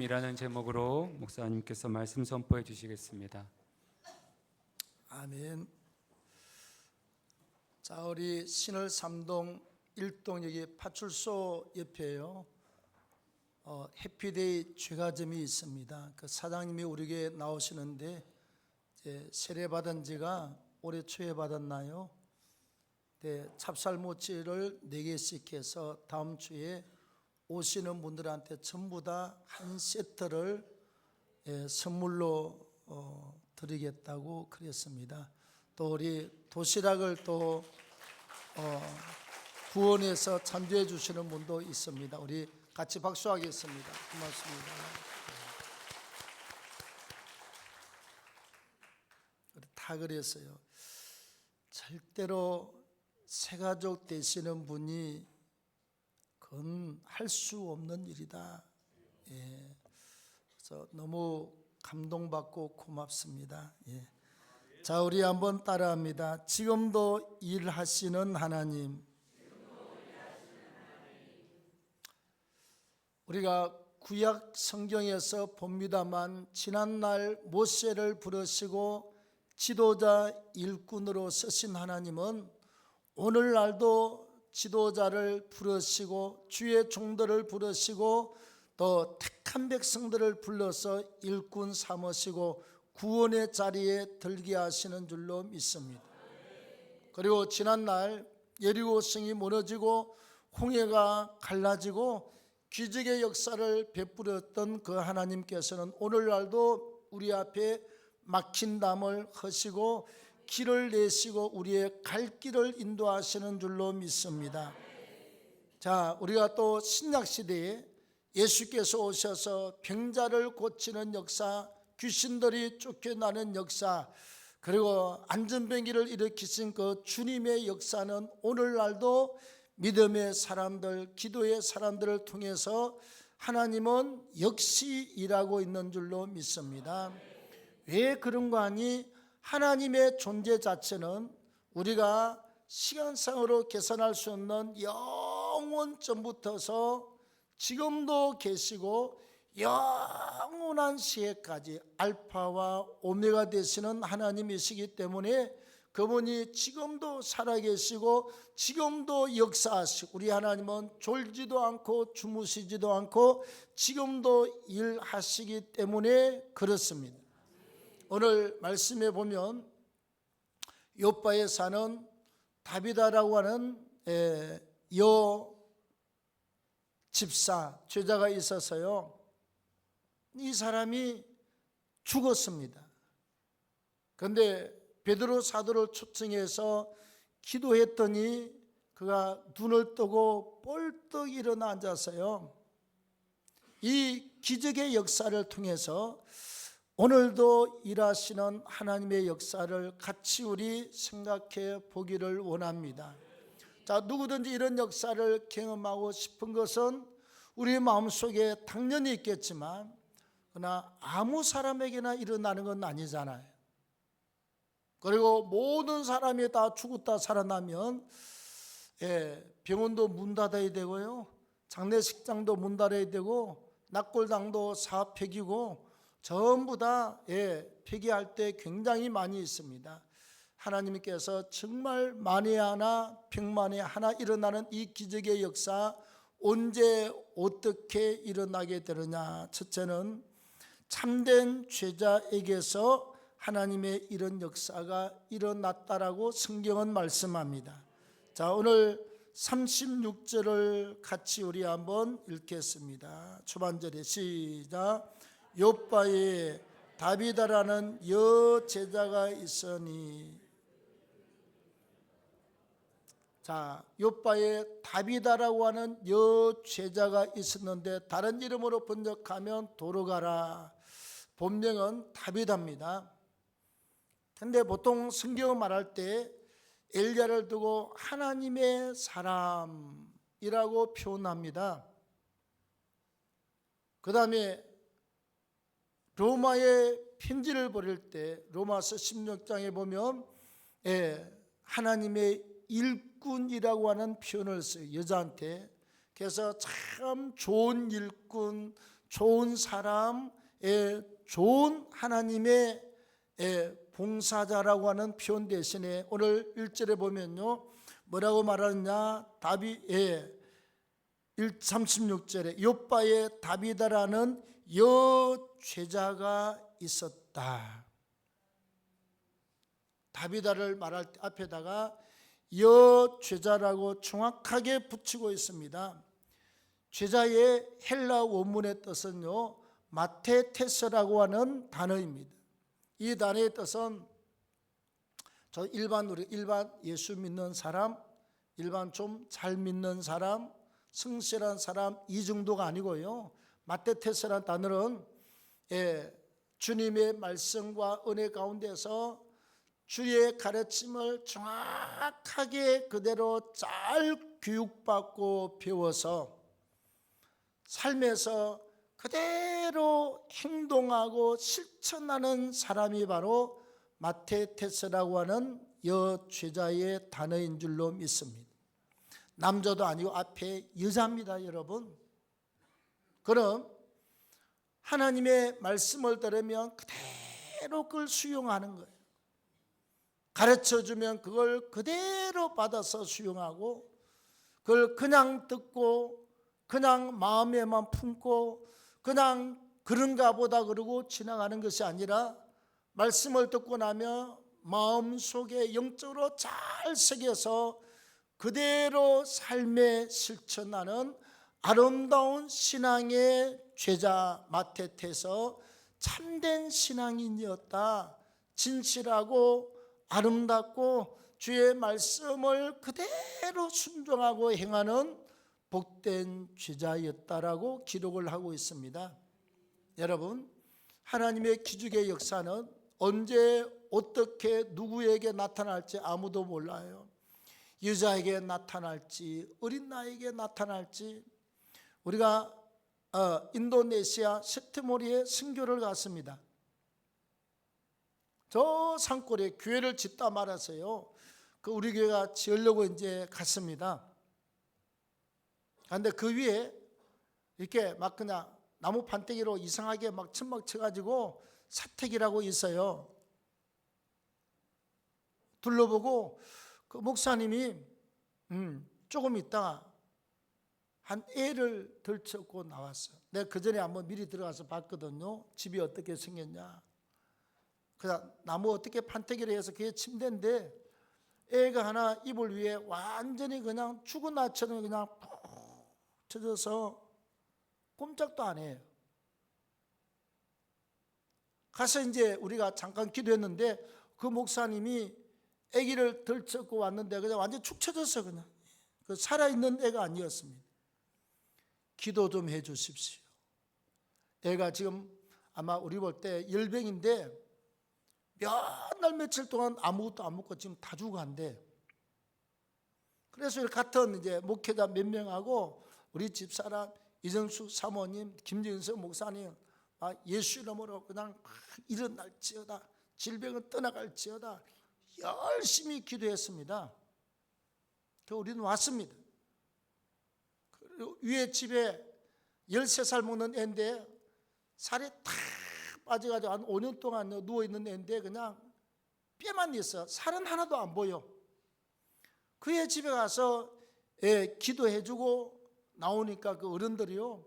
이라는 제목으로 목사님께서 말씀 선포해 주시겠습니다. 아멘. 자, 우리 신월 3동 1동 여기 파출소 옆에요. 해피데이 죄가점이 있습니다. 그 사장님이 우리에게 나오시는데 이제 세례 받은 지가 올해 초에 받았나요? 네, 찹쌀모찌를 4개씩 해서 다음 주에 오시는 분들한테 전부 다 한 세트를 선물로 드리겠다고 그랬습니다. 또 우리 도시락을 또 구원해서 찬조해 주시는 분도 있습니다. 우리 같이 박수하겠습니다. 고맙습니다. 다 그랬어요. 절대로 새가족 되시는 분이 그건 할 수 없는 일이다. 그래서 너무 감동받고 고맙습니다. 자, 우리 한번 따라합니다. 지금도 일하시는 하나님. 우리가 구약 성경에서 봅니다만 지난날 모세를 부르시고 지도자 일꾼으로 쓰신 하나님은 오늘날도 지도자를 부르시고 주의 종들을 부르시고 또 택한 백성들을 불러서 일꾼 삼으시고 구원의 자리에 들게 하시는 줄로 믿습니다. 그리고 지난날 여리고 성이 무너지고 홍해가 갈라지고 기적의 역사를 베풀었던 그 하나님께서는 오늘날도 우리 앞에 막힌 담을 허시고 길을 내시고 우리의 갈 길을 인도하시는 줄로 믿습니다. 자, 우리가 또 신약시대에 예수께서 오셔서 병자를 고치는 역사, 귀신들이 쫓겨나는 역사, 그리고 안전병기를 일으키신 그 주님의 역사는 오늘날도 믿음의 사람들, 기도의 사람들을 통해서 하나님은 역시 일하고 있는 줄로 믿습니다. 왜 그런가 하니 하나님의 존재 자체는 우리가 시간상으로 계산할 수 없는 영원전부터서 지금도 계시고 영원한 시에까지 알파와 오메가 되시는 하나님이시기 때문에 그분이 지금도 살아계시고 지금도 역사하시고 우리 하나님은 졸지도 않고 주무시지도 않고 지금도 일하시기 때문에 그렇습니다. 오늘 말씀에 보면 욥바에 사는 다비다라고 하는 여 집사 제자가 있어서요, 이 사람이 죽었습니다. 그런데 베드로 사도를 초청해서 기도했더니 그가 눈을 뜨고 벌떡 일어나 앉아서요, 이 기적의 역사를 통해서 오늘도 일하시는 하나님의 역사를 같이 우리 생각해 보기를 원합니다. 자, 누구든지 이런 역사를 경험하고 싶은 것은 우리 마음속에 당연히 있겠지만 그러나 아무 사람에게나 일어나는 건 아니잖아요. 그리고 모든 사람이 다 죽었다 살아나면 병원도 문 닫아야 되고요, 장례식장도 문 닫아야 되고 낙골당도 사업 폐기고 전부 다 폐기할 때 굉장히 많이 있습니다. 하나님께서 정말 만에 하나 백만에 하나 일어나는 이 기적의 역사 언제 어떻게 일어나게 되느냐. 첫째는 참된 죄자에게서 하나님의 이런 역사가 일어났다라고 성경은 말씀합니다. 자, 오늘 36절을 같이 우리 한번 읽겠습니다. 초반절에 시작. 욥바에 다비다라는 여 제자가 있으니. 자, 욥바에 다비다라고 하는 여 제자가 있었는데 다른 이름으로 번역하면 도르가라. 본명은 다비다입니다. 근데 보통 성경을 말할 때 엘리야를 두고 하나님의 사람이라고 표현합니다. 그 다음에 로마에 편지를 보낼 때 로마서 16장에 보면 하나님의 일꾼이라고 하는 표현을 써요, 여자한테. 그래서 참 좋은 일꾼, 좋은 사람, 좋은 하나님의 봉사자라고 하는 표현 대신에 오늘 1절에 보면요, 뭐라고 말하느냐? 36절에 욥바에 다비다라는 여죄자가 있었다. 다비다를 말할 때 앞에다가 여죄자라고 정확하게 붙이고 있습니다. 죄자의 헬라 원문의 뜻은요, 마테테스라고 하는 단어입니다. 이 단어의 뜻은 우리 일반 예수 믿는 사람, 일반 좀 잘 믿는 사람, 성실한 사람 이 정도가 아니고요. 마테테스라는 단어는 주님의 말씀과 은혜 가운데서 주의 가르침을 정확하게 그대로 잘 교육받고 배워서 삶에서 그대로 행동하고 실천하는 사람이 바로 마테테스라고 하는 여죄자의 단어인 줄로 믿습니다. 남자도 아니고 앞에 여자입니다, 여러분. 그럼 하나님의 말씀을 들으면 그대로 그걸 수용하는 거예요. 가르쳐주면 그걸 그대로 받아서 수용하고, 그걸 그냥 듣고 그냥 마음에만 품고 그냥 그런가 보다 그러고 지나가는 것이 아니라, 말씀을 듣고 나면 마음속에 영적으로 잘 새겨서 그대로 삶에 실천하는 아름다운 신앙의 죄자 마테테서 참된 신앙인이었다. 진실하고 아름답고 주의 말씀을 그대로 순종하고 행하는 복된 죄자였다라고 기록을 하고 있습니다. 여러분, 하나님의 기적의 역사는 언제 어떻게 누구에게 나타날지 아무도 몰라요. 여자에게 나타날지 어린 나이에게 나타날지. 우리가 인도네시아 세트모리에 선교를 갔습니다. 저 산골에 교회를 짓다 말아서요, 그 우리 교회가 지으려고 이제 갔습니다. 그런데 그 위에 이렇게 막 그냥 나무 판때기로 이상하게 막 천막 쳐가지고 사택이라고 있어요. 둘러보고 그 목사님이 조금 있다가 한 애를 들쳤고 나왔어요. 내가 그 전에 한번 미리 들어가서 봤거든요. 집이 어떻게 생겼냐. 그냥 나무 어떻게 판때기를 해서 그게 침대인데, 애가 하나 이불 위에 완전히 그냥 죽은 아처럼 그냥 푹 젖어서 꼼짝도 안 해요. 가서 이제 우리가 잠깐 기도했는데, 그 목사님이 아기를 들쳤고 왔는데 그냥 완전 축 처졌어. 그냥 그 살아있는 애가 아니었습니다. 기도 좀 해 주십시오. 애가 지금 아마 우리 볼 때 열병인데 몇 날 며칠 동안 아무것도 안 먹고 지금 다 죽어간대. 그래서 같은 이제 목회자 몇 명하고 우리 집사람 이정숙 사모님, 김진석 목사님, 예수 이름으로 그냥 일어날지어다, 질병은 떠나갈지어다 열심히 기도했습니다. 우리는 왔습니다. 위에 집에 13살 먹는 애인데 살이 탁 빠져가지고 한 5년 동안 누워있는 애인데 그냥 뼈만 있어. 살은 하나도 안 보여. 그의 집에 가서 기도해주고 나오니까 그 어른들이요,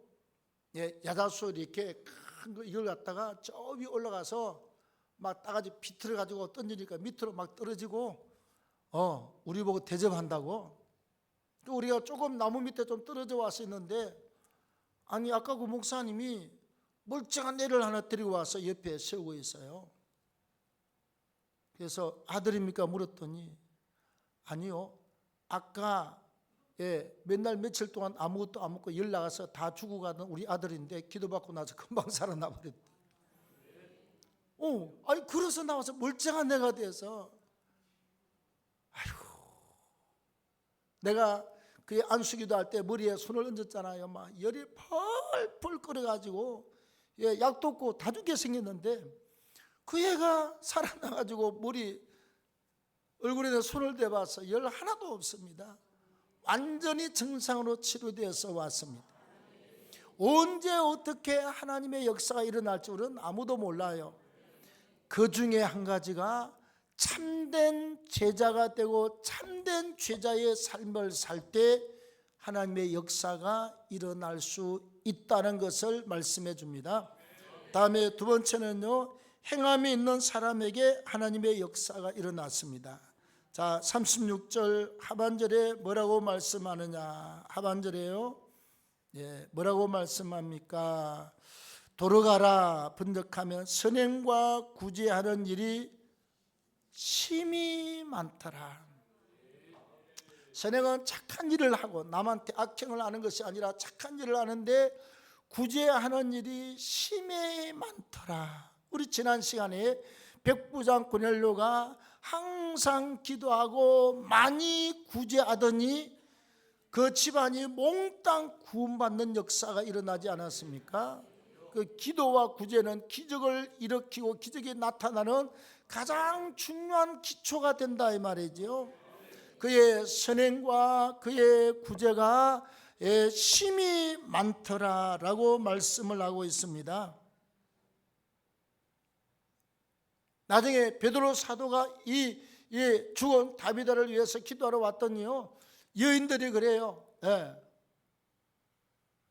야자수 이렇게 큰 거 이걸 갖다가 저 위에 올라가서 막 따가지 비틀어 가지고 던지니까 밑으로 막 떨어지고 우리 보고 대접한다고. 또 우리가 조금 나무 밑에 좀 떨어져 왔었는데, 아니 아까 그 목사님이 멀쩡한 애를 하나 데리고 와서 옆에 세우고 있어요. 그래서 아들입니까 물었더니 아니요, 아까 맨날 며칠 동안 아무것도 안 먹고 열 나가서 다 죽어가던 우리 아들인데 기도받고 나서 금방 살아나 버렸대. 아니 그래서 나와서 멀쩡한 애가 돼서, 아이고, 내가 그 안수기도 할 때 머리에 손을 얹었잖아요. 막 열이 펄펄 끓어가지고 약도 없고 다 죽게 생겼는데 그 애가 살아나가지고 얼굴에 손을 대봐서 열 하나도 없습니다. 완전히 정상으로 치료되어서 왔습니다. 언제 어떻게 하나님의 역사가 일어날지 우리는 아무도 몰라요. 그 중에 한 가지가 참된 제자가 되고 참된 제자의 삶을 살 때 하나님의 역사가 일어날 수 있다는 것을 말씀해 줍니다. 다음에 두 번째는요, 행함이 있는 사람에게 하나님의 역사가 일어났습니다. 자, 36절 하반절에 뭐라고 말씀하느냐? 하반절에요, 뭐라고 말씀합니까? 돌아가라 번역하면 선행과 구제하는 일이 심히 많더라. 선행은 착한 일을 하고 남한테 악행을 하는 것이 아니라 착한 일을 하는데 구제하는 일이 심히 많더라. 우리 지난 시간에 백부장 고넬료가 항상 기도하고 많이 구제하더니 그 집안이 몽땅 구원받는 역사가 일어나지 않았습니까? 그 기도와 구제는 기적을 일으키고 기적이 나타나는 가장 중요한 기초가 된다 이 말이죠. 그의 선행과 그의 구제가 심히 많더라라고 말씀을 하고 있습니다. 나중에 베드로 사도가 이 죽은 다비다를 위해서 기도하러 왔더니요, 여인들이 그래요.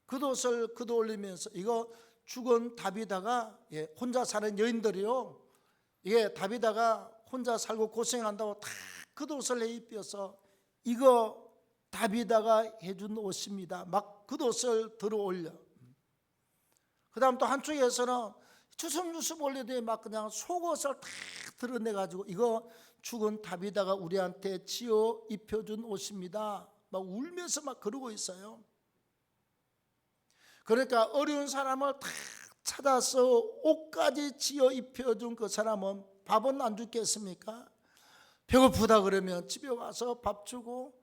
겉옷을 걷어 올리면서 이거 죽은 다비다가 혼자 사는 여인들이요, 이게 다비다가 혼자 살고 고생한다고 다 겉옷을 입혀서 이거 다비다가 해준 옷입니다. 막 겉옷을 들어 올려. 그 다음 또 한쪽에서는 주섬주섬 올리더니 막 그냥 속옷을 다 드러내가지고 이거 죽은 다비다가 우리한테 지어 입혀준 옷입니다. 막 울면서 막 그러고 있어요. 그러니까 어려운 사람을 다 찾아서 옷까지 지어 입혀준 그 사람은 밥은 안 주겠습니까? 배고프다 그러면 집에 와서 밥 주고,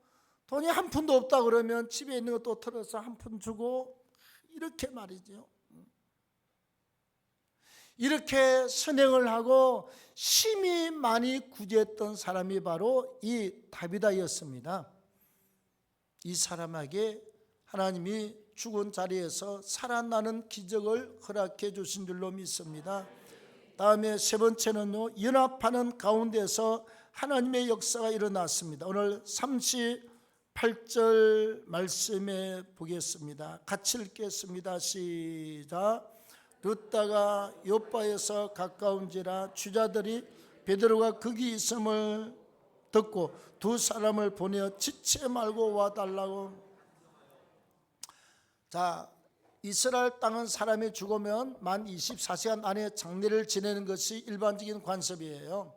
돈이 한 푼도 없다 그러면 집에 있는 것도 털어서 한 푼 주고, 이렇게 말이죠. 이렇게 선행을 하고 심히 많이 구제했던 사람이 바로 이 다비다였습니다. 이 사람에게 하나님이 죽은 자리에서 살아나는 기적을 허락해 주신 줄로 믿습니다. 다음에 세 번째는요, 연합하는 가운데서 하나님의 역사가 일어났습니다. 오늘 38절 말씀에 보겠습니다. 같이 읽겠습니다. 시작. 르다가 요바에서 가까운지라 주자들이 베드로가 거기 있음을 듣고 두 사람을 보내어 지체 말고 와달라고. 자, 이스라엘 땅은 사람이 죽으면 만 24시간 안에 장례를 지내는 것이 일반적인 관습이에요.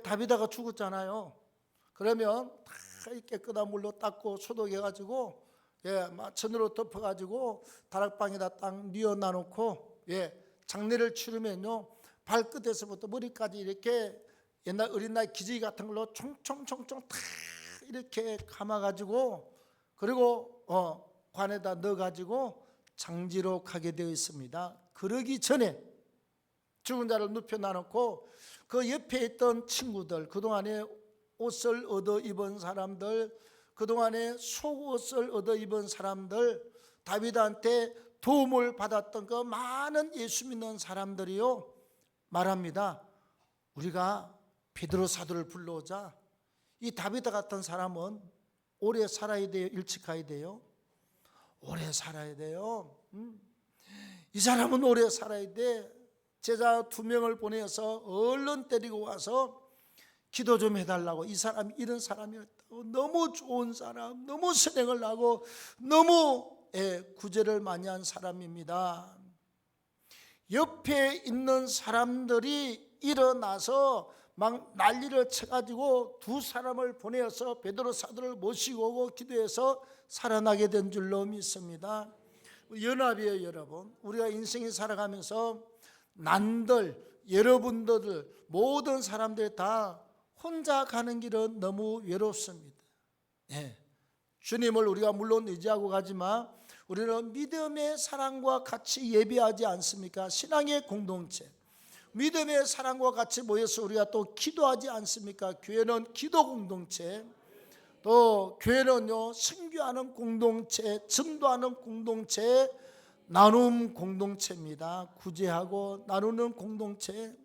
다비다가 죽었잖아요. 그러면 다 깨끗한 물로 닦고 소독해가지고 천으로 덮어가지고 다락방에다 딱 뉘어놔놓고 장례를 치르면요, 발끝에서부터 머리까지 이렇게 옛날 어린아이 기저귀 같은 걸로 총총총총 다 이렇게 감아가지고, 그리고 관에다 넣어가지고 장지로 가게 되어 있습니다. 그러기 전에 죽은 자를 눕혀놔놓고 그 옆에 있던 친구들, 그동안에 옷을 얻어 입은 사람들, 그동안에 속옷을 얻어 입은 사람들, 다윗한테 도움을 받았던 그 많은 예수 믿는 사람들이요 말합니다. 우리가 베드로 사도를 불러오자. 이 다윗 같은 사람은 오래 살아야 돼요? 일찍 가야 돼요? 오래 살아야 돼요. 이 사람은 오래 살아야 돼. 제자 2명을 보내서 얼른 데리고 와서 기도 좀 해달라고. 이 사람이 이런 사람이었다고, 너무 좋은 사람, 너무 선행을 하고 너무 구제를 많이 한 사람입니다. 옆에 있는 사람들이 일어나서 막 난리를 쳐가지고 두 사람을 보내서 베드로 사도를 모시고 오고 기도해서 살아나게 된 줄로 믿습니다. 연합이에요, 여러분. 우리가 인생을 살아가면서 난들, 여러분들, 모든 사람들이 다 혼자 가는 길은 너무 외롭습니다. 주님을 우리가 물론 의지하고 가지만 우리는 믿음의 사랑과 같이 예배하지 않습니까? 신앙의 공동체, 믿음의 사랑과 같이 모여서 우리가 또 기도하지 않습니까? 교회는 기도 공동체, 또 교회는요, 선교하는 공동체, 전도하는 공동체, 나눔 공동체입니다. 구제하고 나누는 공동체.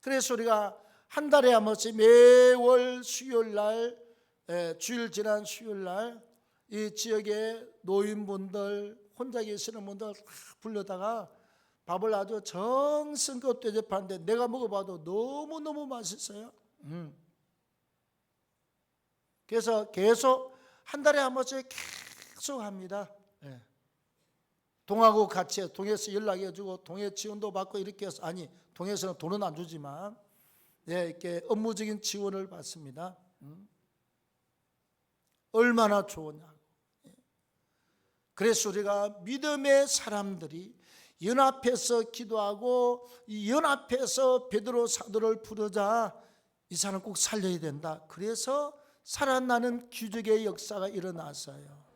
그래서 우리가 한 달에 한 번씩 매월 수요일 날, 주일 지난 수요일 날 이 지역의 노인분들, 혼자 계시는 분들 다 불러다가 밥을 아주 정성껏 대접하는데 내가 먹어봐도 너무너무 맛있어요. 그래서 계속 한 달에 한 번씩 계속 합니다. 동하고 같이 해서 동에서 연락해주고 동해 지원도 받고 이렇게 해서, 아니 동에서는 돈은 안 주지만 이렇게 업무적인 지원을 받습니다. 얼마나 좋으냐. 그래서 우리가 믿음의 사람들이 연합해서 기도하고 이 연합해서 베드로 사도를 부르자 이 사람 꼭 살려야 된다. 그래서 살아나는 기적의 역사가 일어났어요.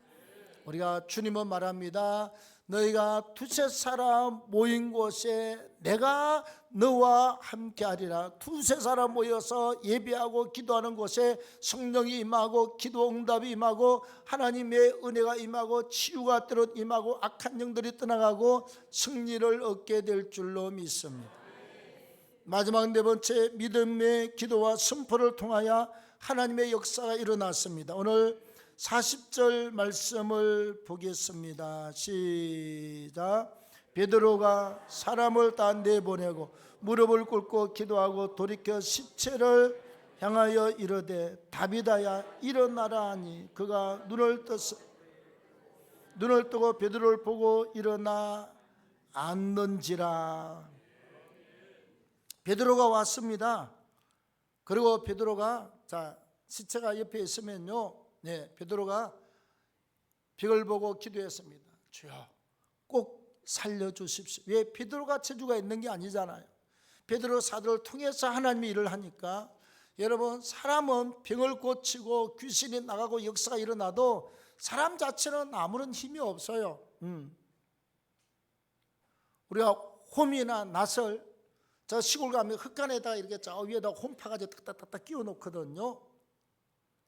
우리가 주님은 말합니다. 너희가 두세 사람 모인 곳에 내가 너와 함께하리라. 두세 사람 모여서 예배하고 기도하는 곳에 성령이 임하고 기도 응답이 임하고 하나님의 은혜가 임하고 치유가 때론 임하고 악한 영들이 떠나가고 승리를 얻게 될 줄로 믿습니다. 마지막 네 번째, 믿음의 기도와 선포를 통하여 하나님의 역사가 일어났습니다. 오늘 40절 말씀을 보겠습니다. 시작. 베드로가 사람을 다 내보내고 무릎을 꿇고 기도하고 돌이켜 시체를 향하여 이르되 다비다야 일어나라 하니 그가 눈을 뜨고 베드로를 보고 일어나 앉는지라. 베드로가 왔습니다. 그리고 베드로가 시체가 옆에 있으면요, 베드로가 벽을 보고 기도했습니다. 주여 꼭 살려주십시오. 왜? 베드로가 체주가 있는 게 아니잖아요. 베드로 사도를 통해서 하나님이 일을 하니까. 여러분, 사람은 병을 고치고 귀신이 나가고 역사가 일어나도 사람 자체는 아무런 힘이 없어요. 우리가 홈이나 낫을 저 시골 가면 흙간에다가 이렇게 저 위에다 홈 파가지고 딱딱딱딱 끼워 놓거든요.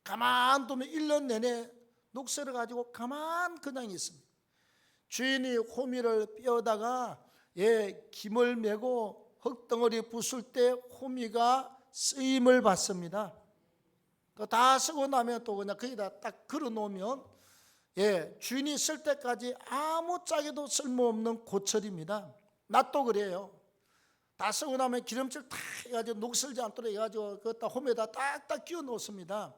가만 두면 1년 내내 녹슬어 가지고 가만 그냥 있습니다. 주인이 호미를 뼈다가 김을 메고 흙덩어리 부술 때 호미가 쓰임을 받습니다. 다 쓰고 나면 또 그냥 거기다 딱 걸어 놓으면 주인이 쓸 때까지 아무짝에도 쓸모없는 고철입니다. 낫도 그래요. 다 쓰고 나면 기름칠 다 해가지고 녹슬지 않도록 해가지고 그것다 홈에다 딱딱 끼워 놓습니다.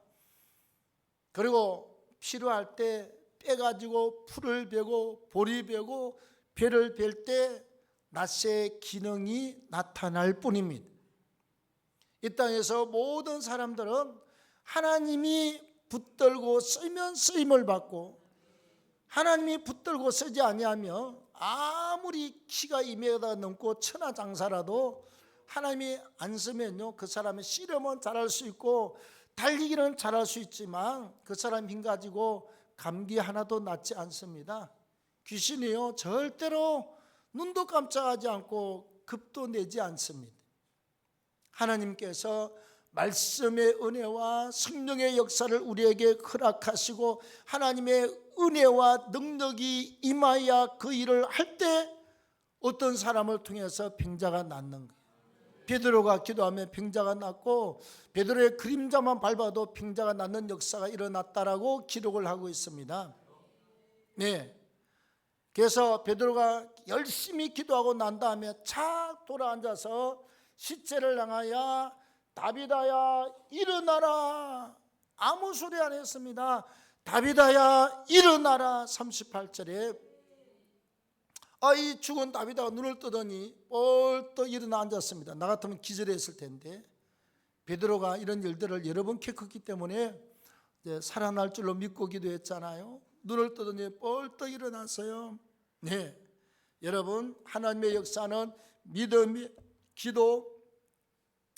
그리고 필요할 때 빼가지고 풀을 베고 볼이 베고 배를 벨 때 낫의 기능이 나타날 뿐입니다. 이 땅에서 모든 사람들은 하나님이 붙들고 쓰면 쓰임을 받고 하나님이 붙들고 쓰지 아니하면 아무리 키가 2m 넘고 천하장사라도 하나님이 안 쓰면요, 그 사람은 씨름은 잘할 수 있고 달리기는 잘할 수 있지만 그 사람 힘 가지고 감기 하나도 낫지 않습니다. 귀신이요, 절대로 눈도 깜짝하지 않고 급도 내지 않습니다. 하나님께서 말씀의 은혜와 성령의 역사를 우리에게 허락하시고 하나님의 은혜와 능력이 임하여 그 일을 할 때 어떤 사람을 통해서 병자가 낫는 거예요. 베드로가 기도하면 병자가 낫고 베드로의 그림자만 밟아도 병자가 낫는 역사가 일어났다라고 기록을 하고 있습니다. 그래서 베드로가 열심히 기도하고 난 다음에 착 돌아앉아서 시체를 향하여 다비다야 일어나라, 아무 소리 안 했습니다. 다비다야 일어나라. 38절에 이 죽은 다비다가 눈을 뜨더니 벌떡 일어나 앉았습니다. 나 같으면 기절했을 텐데 베드로가 이런 일들을 여러 번 겪었기 때문에 살아날 줄로 믿고 기도했잖아요. 눈을 뜨더니 벌떡 일어났어요. 여러분, 하나님의 역사는 믿음의 기도,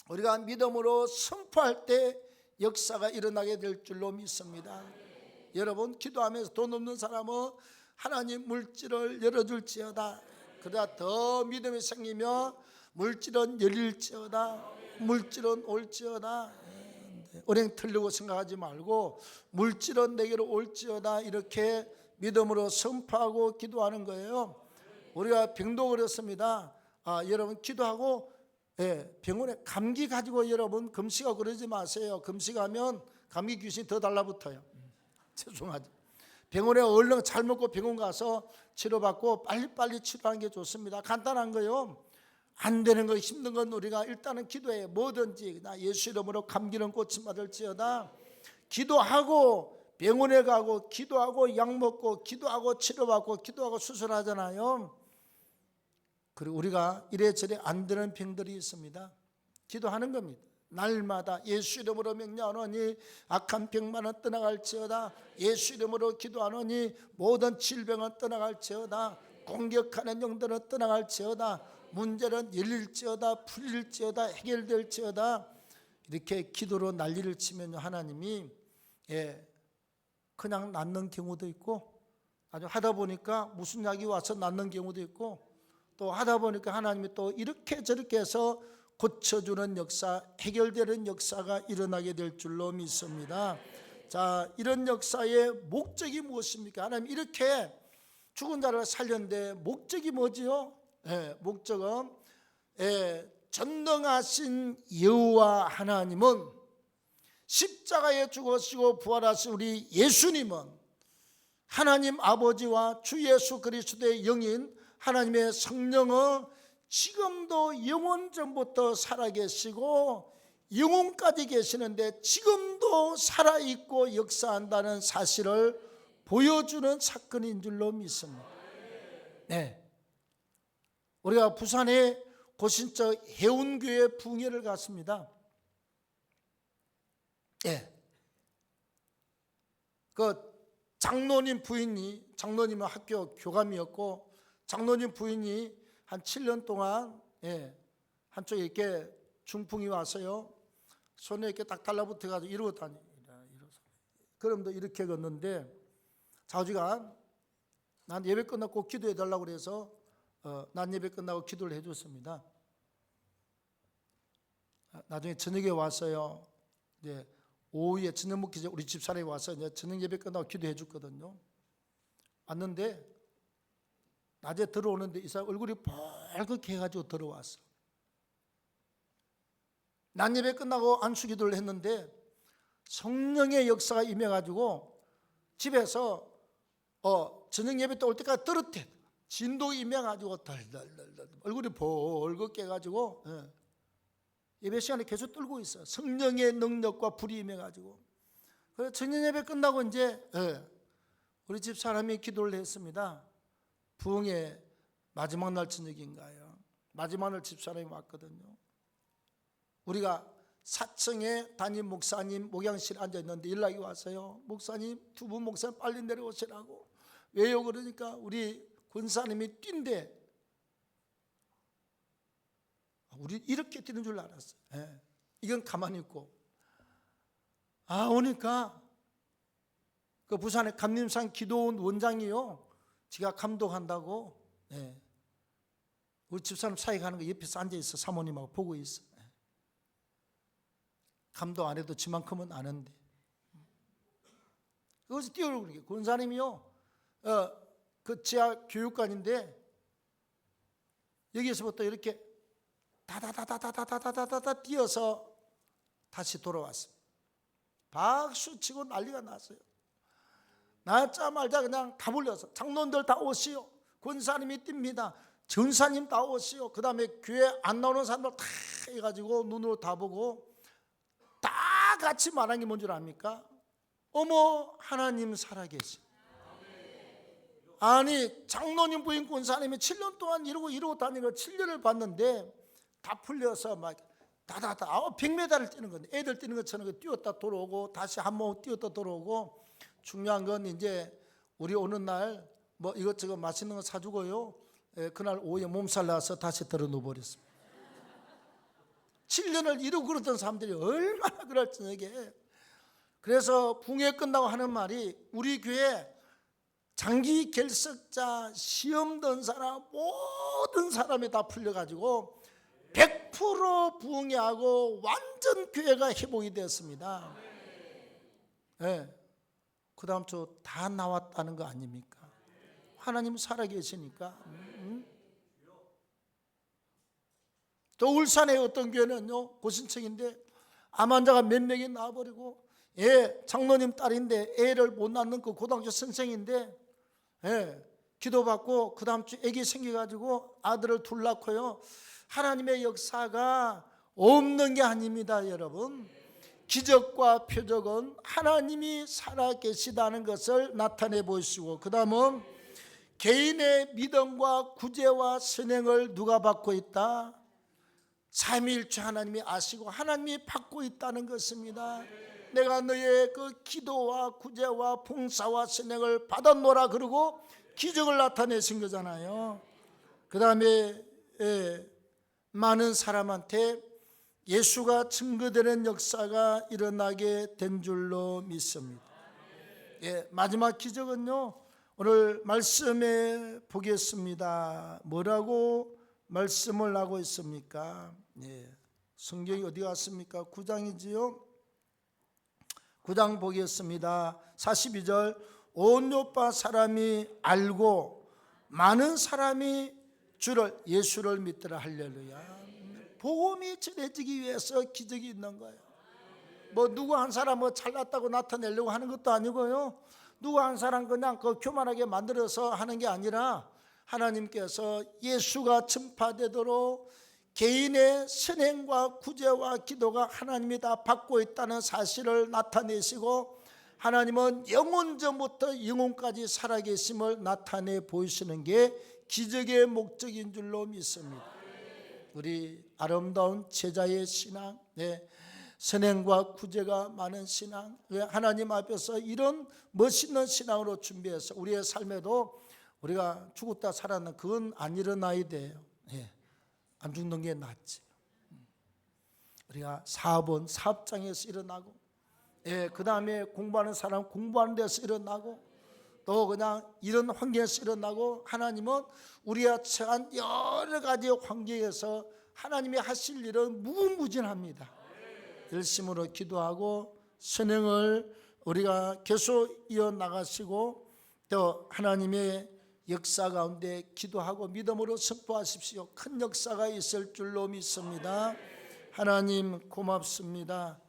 우리가 믿음으로 선포할 때 역사가 일어나게 될 줄로 믿습니다. 여러분, 기도하면서 돈 없는 사람은 하나님 물질을 열어줄지어다. 그러다 더 믿음이 생기며 물질은 열릴지어다. 물질은 올지어다. 은행 틀리고 생각하지 말고 물질은 내게로 올지어다. 이렇게 믿음으로 선포하고 기도하는 거예요. 우리가 병도 그렇습니다. 여러분 기도하고 병원에 감기 가지고 여러분 금식하고 그러지 마세요. 금식하면 감기 귀신이 더 달라붙어요. 죄송하죠. 병원에 얼른 잘 먹고 병원 가서 치료받고 빨리빨리 치료하는 게 좋습니다. 간단한 거요. 안 되는 거 힘든 건 우리가 일단은 기도해. 뭐든지 나 예수 이름으로 감기는 고침 받을지어다. 기도하고 병원에 가고 기도하고 약 먹고 기도하고 치료받고 기도하고 수술하잖아요. 그리고 우리가 이래저래 안 되는 병들이 있습니다. 기도하는 겁니다. 날마다 예수 이름으로 명령하노니 악한 병만은 떠나갈지어다. 예수 이름으로 기도하노니 모든 질병은 떠나갈지어다. 공격하는 영들은 떠나갈지어다. 문제는 열릴지어다. 풀릴지어다. 해결될지어다. 이렇게 기도로 난리를 치면 하나님이 그냥 낫는 경우도 있고, 아주 하다 보니까 무슨 약이 와서 낫는 경우도 있고, 또 하다 보니까 하나님이 또 이렇게 저렇게 해서 고쳐주는 역사, 해결되는 역사가 일어나게 될 줄로 믿습니다. 자, 이런 역사의 목적이 무엇입니까? 하나님 이렇게 죽은 자를 살렸는데 목적이 뭐지요? 목적은 전능하신 여호와 하나님은 십자가에 죽으시고 부활하신 우리 예수님은 하나님 아버지와 주 예수 그리스도의 영인 하나님의 성령은 지금도 영원 전부터 살아계시고 영원까지 계시는데 지금도 살아있고 역사한다는 사실을 보여주는 사건인 줄로 믿습니다. 우리가 부산의 고신적 해운교회 부흥회를 갔습니다. 그 장로님 부인이, 장로님은 학교 교감이었고 장로님 부인이 한 7년 동안 한쪽에 이렇게 중풍이 와서요 손에 이렇게 딱 달라붙어가지고 이러고 다니. 그럼도 이렇게 걷는데 자우지가 난 예배 끝나고 기도해 달라고 그래서 난 예배 끝나고 기도를 해줬습니다. 나중에 저녁에 왔어요. 이제 오후에 저녁 먹기 전에 우리 집사람이 와서 이제 저녁 예배 끝나고 기도해 줬거든요. 왔는데 낮에 들어오는데 이 사람 얼굴이 벌겋게 해가지고 들어왔어. 낮 예배 끝나고 안수기도를 했는데 성령의 역사가 임해가지고 집에서 저녁 예배 때 올 때까지 떨었대. 진도 임해가지고 덜덜덜 얼굴이 벌겋게 해가지고 예배 시간에 계속 떨고 있어. 성령의 능력과 불이 임해가지고. 그래서 저녁 예배 끝나고 이제 우리 집 사람이 기도를 했습니다. 부흥의 마지막 날 저녁인가요? 마지막 날 집사람이 왔거든요. 우리가 4층에 담임 목사님 목양실에 앉아있는데 연락이 왔어요. 목사님, 두 분 목사님 빨리 내려오시라고. 왜요? 그러니까 우리 권사님이 뛴대. 우리 이렇게 뛰는 줄 알았어요. 이건 가만히 있고 오니까 그 부산의 감림산 기도원 원장이요, 지가 감독한다고 우리 집사람 사회 가는 거 옆에서 앉아있어. 사모님하고 보고 있어. 감독 안 해도 지만큼은 아는데 그것이 뛰어오고 그러게. 권사님이요 그 지하 교육관인데 여기서부터 이렇게 다다다다다다다다다다 뛰어서 다시 돌아왔습니다. 박수 치고 난리가 났어요. 낳자마자 그냥 다 몰려서 장로님들 다 오시오. 권사님이 뜁니다. 전사님 다 오시오. 그 다음에 교회 안 나오는 사람들 다 해가지고 눈으로 다 보고 다 같이 말한 게 뭔 줄 압니까? 어머, 하나님 살아계시. 아니, 장로님 부인 권사님이 7년 동안 이러고 다니는 거 7년을 봤는데 다 풀려서 막 다다다 100m를 뛰는 건데 애들 뛰는 것처럼 뛰었다 돌아오고 다시 한 번 뛰었다 돌아오고. 중요한 건 이제 우리 오는 날 뭐 이것저것 맛있는 거 사주고요, 그날 오후에 몸살 나서 다시 들어 누워버렸습니다. 7년을 이루고 그러던 사람들이 얼마나 그럴지 이게. 그래서 붕괴 끝나고 하는 말이 우리 교회 장기 결석자 시험 든 사람 모든 사람이 다 풀려가지고 100% 부흥회하고 완전 교회가 회복이 됐습니다. 그 다음 주 다 나왔다는 거 아닙니까? 하나님 살아계시니까. 또 울산의 어떤 교회는요, 고신청인데 암 환자가 몇 명이 나와버리고, 장로님 딸인데 애를 못 낳는 그 고등학교 선생인데, 기도받고 그 다음 주 애기 생겨가지고 아들을 둘 낳고요. 하나님의 역사가 없는 게 아닙니다, 여러분. 기적과 표적은 하나님이 살아계시다는 것을 나타내 보시고, 그 다음은 개인의 믿음과 구제와 선행을 누가 받고 있다? 삼위일체 하나님이 아시고 하나님이 받고 있다는 것입니다. 내가 너의 그 기도와 구제와 봉사와 선행을 받았노라 그러고 기적을 나타내신 거잖아요. 그 다음에 많은 사람한테 예수가 증거되는 역사가 일어나게 된 줄로 믿습니다. 마지막 기적은요, 오늘 말씀에 보겠습니다. 뭐라고 말씀을 하고 있습니까? 성경이 어디 갔습니까? 9장이지요. 9장 보겠습니다. 42절. 온 요파 사람이 알고 많은 사람이 예수를 믿더라. 할렐루야. 복음이 전해지기 위해서 기적이 있는 거예요. 뭐 누구 한 사람 뭐 잘났다고 나타내려고 하는 것도 아니고요. 누구 한 사람 그냥 그 교만하게 만들어서 하는 게 아니라 하나님께서 예수가 전파되도록 개인의 선행과 구제와 기도가 하나님이 다 받고 있다는 사실을 나타내시고, 하나님은 영원전부터 영원까지 살아계심을 나타내 보이시는 게 기적의 목적인 줄로 믿습니다. 우리 아름다운 제자의 신앙, 선행과 구제가 많은 신앙, 하나님 앞에서 이런 멋있는 신앙으로 준비해서 우리의 삶에도 우리가 죽었다 살았는 그건 안 일어나야 돼요. 안 죽는 게 낫지. 우리가 사업은 사업장에서 일어나고, 그 다음에 공부하는 사람 공부하는 데서 일어나고, 또 그냥 이런 환경에서 일어나고, 하나님은 우리가 처한 여러 가지 환경에서 하나님이 하실 일은 무궁무진합니다. 열심으로 기도하고 선행을 우리가 계속 이어나가시고, 또 하나님의 역사 가운데 기도하고 믿음으로 선포하십시오. 큰 역사가 있을 줄로 믿습니다. 하나님 고맙습니다.